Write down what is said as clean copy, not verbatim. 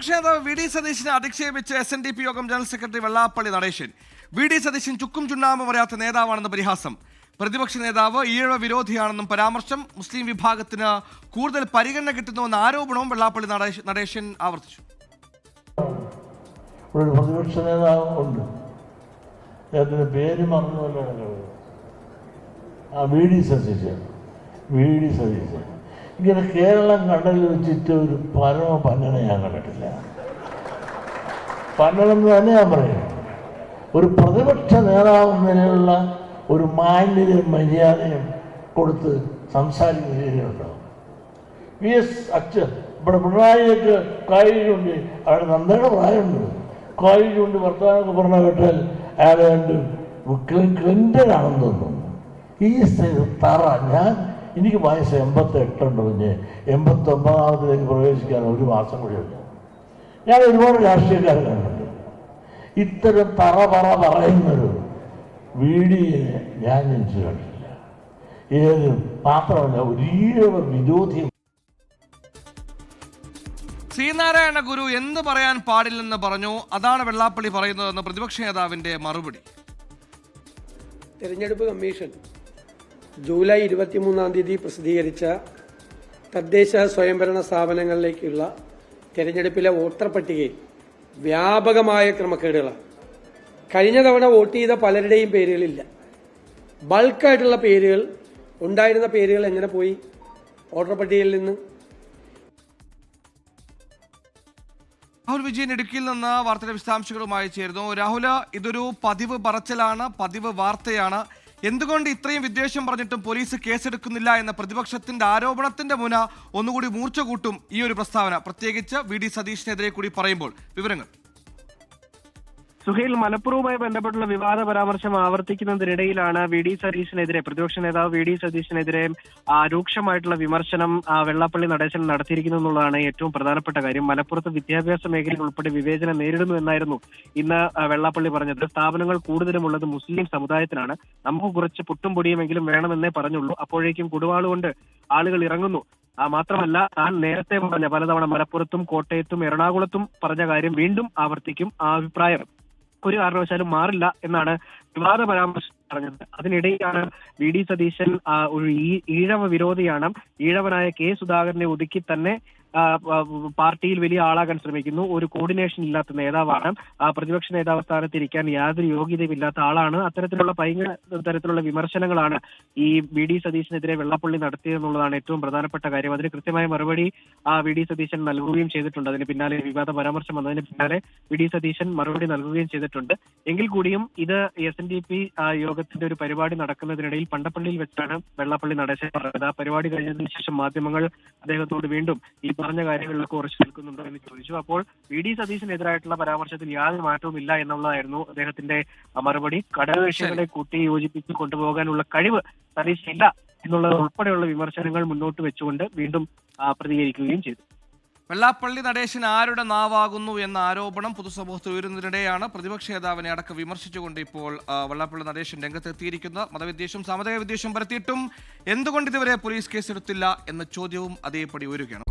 പ്രതിപക്ഷ നേതാവ് V D സതീശനെ അധിക്ഷേപിച്ച് SNDP യോഗം general secretary Vellappally Natesan. V D Satheesan ചുക്കും ചുണ്ണാമ്പും അറിയാത്ത നേതാവാണെന്ന് പരിഹാസം. പ്രതിപക്ഷ നേതാവ് ഈഴവ വിരോധിയാണെന്നും പരാമർശം. മുസ്ലിം വിഭാഗത്തിന് കൂടുതൽ പരിഗണന കിട്ടുന്നുവെന്ന ആരോപണവും വെള്ളാപ്പള്ളി നടേശൻ ആവർത്തിച്ചു. ഒരു പ്രതിപക്ഷ നേതാവ് ഉണ്ട്, അദ്ദേഹത്തിൻ്റെ പേര് മറന്നുവല്ലോ, വി ഡി സതീശൻ. ഇങ്ങനെ കേരളം കടലിൽ വെച്ചിട്ട് ഒരു പരമ പന്നനെ ഞാൻ കണ്ടിട്ടില്ല. പന്നലെന്ന് തന്നെ ഞാൻ പറയും. ഒരു പ്രതിപക്ഷ നേതാവ് നിലയിലുള്ള ഒരു മാന്യതയും മര്യാദയും കൊടുത്ത് സംസാരിക്കുന്ന രീതിയുണ്ടാവും. VS അച്ഛൻ ഇവിടെ പിണറായിയൊക്കെ കായികമുണ്ട്, അവിടെ നന്ദയുടെ പ്രായമുണ്ട്, കായികമുണ്ട് വർത്തമാനമൊക്കെ പറഞ്ഞ കേട്ടാൽ അയാളെ കണ്ട് ക്ലിൻ്റൺ ആണെന്ന് തോന്നുന്നു. ഈ തറ എനിക്ക് വയസ്സ് 88 ഉണ്ട്, പിന്നെ 89ാമതിലേക്ക് പ്രവേശിക്കാൻ ഒരു മാസം കൂടിയുണ്ട്. ഞാൻ ഒരുപാട് രാഷ്ട്രീയക്കാരെ കണ്ടിട്ടുണ്ട്. ഇത്തരം തറ പറയുന്നൊരു വീഡിയോയെ ഞാൻ ജനിച്ചു കണ്ടിട്ടില്ല. ഏത് മാത്രമല്ല ഒരു ഈഴവ വിരോധി. ശ്രീനാരായണ ഗുരു എന്ത് പറയാൻ പാടില്ലെന്ന് പറഞ്ഞു, അതാണ് വെള്ളാപ്പള്ളി പറയുന്നതെന്ന് പ്രതിപക്ഷ നേതാവിന്റെ മറുപടി. തെരഞ്ഞെടുപ്പ് കമ്മീഷൻ ജൂലൈ 23-ാം തീയതി പ്രസിദ്ധീകരിച്ച തദ്ദേശ സ്വയംഭരണ സ്ഥാപനങ്ങളിലേക്കുള്ള തെരഞ്ഞെടുപ്പിലെ വോട്ടർ പട്ടികയിൽ വ്യാപകമായ ക്രമക്കേടുകളാണ്. കഴിഞ്ഞ തവണ വോട്ട് ചെയ്ത പലരുടെയും പേരുകളില്ല. ബൾക്കായിട്ടുള്ള പേരുകൾ ഉണ്ടായിരുന്ന പേരുകൾ എങ്ങനെ പോയി വോട്ടർ പട്ടികയിൽ നിന്ന്? രാഹുൽ വിജയൻ ഇടുക്കിയിൽ നിന്ന് വാർത്തയുടെ വിശദാംശങ്ങളുമായി ചേരുന്നു. രാഹുൽ, ഇതൊരു പതിവ് പറച്ചിലാണ്, പതിവ് വാർത്തയാണ്. എന്തുകൊണ്ട് ഇത്രയും വിദ്വേഷം പറഞ്ഞിട്ടും പോലീസ് കേസെടുക്കുന്നില്ല എന്ന പ്രതിപക്ഷത്തിന്റെ ആരോപണത്തിന്റെ മുന ഒന്നുകൂടി മൂർച്ച കൂട്ടും ഈ ഒരു പ്രസ്താവന, പ്രത്യേകിച്ച് വി ഡി സതീശനെതിരെ കൂടി പറയുമ്പോൾ. വിവരങ്ങൾ സുഹൈൽ, മലപ്പുറവുമായി ബന്ധപ്പെട്ടുള്ള വിവാദ പരാമർശം ആവർത്തിക്കുന്നതിനിടയിലാണ് വി ഡി സതീശനെതിരെ, പ്രതിപക്ഷ നേതാവ് വി ഡി സതീശനെതിരെ രൂക്ഷമായിട്ടുള്ള വിമർശനം വെള്ളാപ്പള്ളി നടേശൻ നടത്തിയിരിക്കുന്നു എന്നുള്ളതാണ് ഏറ്റവും പ്രധാനപ്പെട്ട കാര്യം. മലപ്പുറത്ത് വിദ്യാഭ്യാസ മേഖലയിൽ ഉൾപ്പെടെ വിവേചനം നേരിടുന്നു എന്നായിരുന്നു ഇന്ന് വെള്ളാപ്പള്ളി പറഞ്ഞത്. സ്ഥാപനങ്ങൾ കൂടുതലും ഉള്ളത് മുസ്ലിം സമുദായത്തിനാണ്, നമുക്ക് കുറച്ച് പുട്ടും പൊടിയുമെങ്കിലും വേണമെന്നേ പറഞ്ഞുള്ളൂ, അപ്പോഴേക്കും കൊടുവാളുകൊണ്ട് ആളുകൾ ഇറങ്ങുന്നു. മാത്രമല്ല, താൻ നേരത്തെ പറഞ്ഞ പലതവണ മലപ്പുറത്തും കോട്ടയത്തും എറണാകുളത്തും പറഞ്ഞ കാര്യം വീണ്ടും ആവർത്തിക്കും. ആ അഭിപ്രായം ഒരു കാരണവശാലും മാറില്ല എന്നാണ് വിവാദ പരാമർശം പറഞ്ഞത്. അതിനിടയിലാണ് വി ഡി സതീശൻ ഒരു ഈഴവ വിരോധിയാണ്, ഈഴവനായ കെ സുധാകരനെ ഒതുക്കി തന്നെ പാർട്ടിയിൽ വലിയ ആളാകാൻ ശ്രമിക്കുന്നു, ഒരു കോർഡിനേഷൻ ഇല്ലാത്ത നേതാവാണ്, പ്രതിപക്ഷ നേതാവ് സ്ഥാനത്തിരിക്കാൻ യാതൊരു യോഗ്യതയുമില്ലാത്ത ആളാണ്. അത്തരത്തിലുള്ള തരത്തിലുള്ള വിമർശനങ്ങളാണ് ഈ വി ഡി സതീശനെതിരെ വെള്ളാപ്പള്ളി നടത്തിയതെന്നുള്ളതാണ് ഏറ്റവും പ്രധാനപ്പെട്ട കാര്യം. അതിന് കൃത്യമായ മറുപടി വി ഡി സതീശൻ നൽകുകയും ചെയ്തിട്ടുണ്ട്. അതിന് പിന്നാലെ വിവാദ പരാമർശം വന്നതിന് പിന്നാലെ വി ഡി സതീശൻ മറുപടി നൽകുകയും ചെയ്തിട്ടുണ്ട്. എങ്കിൽ കൂടിയും ഇത് SNDP യോഗത്തിന്റെ ഒരു പരിപാടി നടക്കുന്നതിനിടയിൽ പണ്ടപ്പള്ളിയിൽ വെച്ചാണ് വെള്ളാപ്പള്ളി നടേശൻ പറഞ്ഞത്. ആ പരിപാടി കഴിഞ്ഞതിന് ശേഷം മാധ്യമങ്ങൾ അദ്ദേഹത്തോട് വീണ്ടും ഈ പറഞ്ഞ കാര്യങ്ങളിലൊക്കെ ഉറച്ചു നിൽക്കുന്നുണ്ടോ എന്ന് ചോദിച്ചു. അപ്പോൾ വി ഡി സതീശനെതിരായിട്ടുള്ള പരാമർശത്തിൽ യാതൊരു മാറ്റവുമില്ല എന്നുള്ളതായിരുന്നു അദ്ദേഹത്തിന്റെ മറുപടി. ഘടകകക്ഷികളെ കൂട്ടി യോജിപ്പിച്ച് കൊണ്ടുപോകാനുള്ള കഴിവ് സതീശനില്ല എന്നുള്ളത് ഉൾപ്പെടെയുള്ള വിമർശനങ്ങൾ മുന്നോട്ട് വെച്ചുകൊണ്ട് വീണ്ടും പ്രതികരിക്കുകയും ചെയ്തു. വെള്ളാപ്പള്ളി നടേശൻ ആരുടെ നാവാകുന്നു എന്ന ആരോപണം പൊതുസമൂഹത്തിൽ ഉയരുന്നതിനിടെയാണ് പ്രതിപക്ഷ നേതാവിനെ അടക്കം വിമർശിച്ചുകൊണ്ട് ഇപ്പോൾ വെള്ളാപ്പള്ളി നടേശൻ രംഗത്തെത്തിയിരിക്കുന്നത്. മതവിദ്വേഷം സാമുദായിക വിദ്വേഷം പരത്തിയിട്ടും എന്തുകൊണ്ട് ഇതുവരെ പോലീസ് കേസെടുത്തില്ല എന്ന ചോദ്യവും അതേപടി ഉയരുകയാണ്.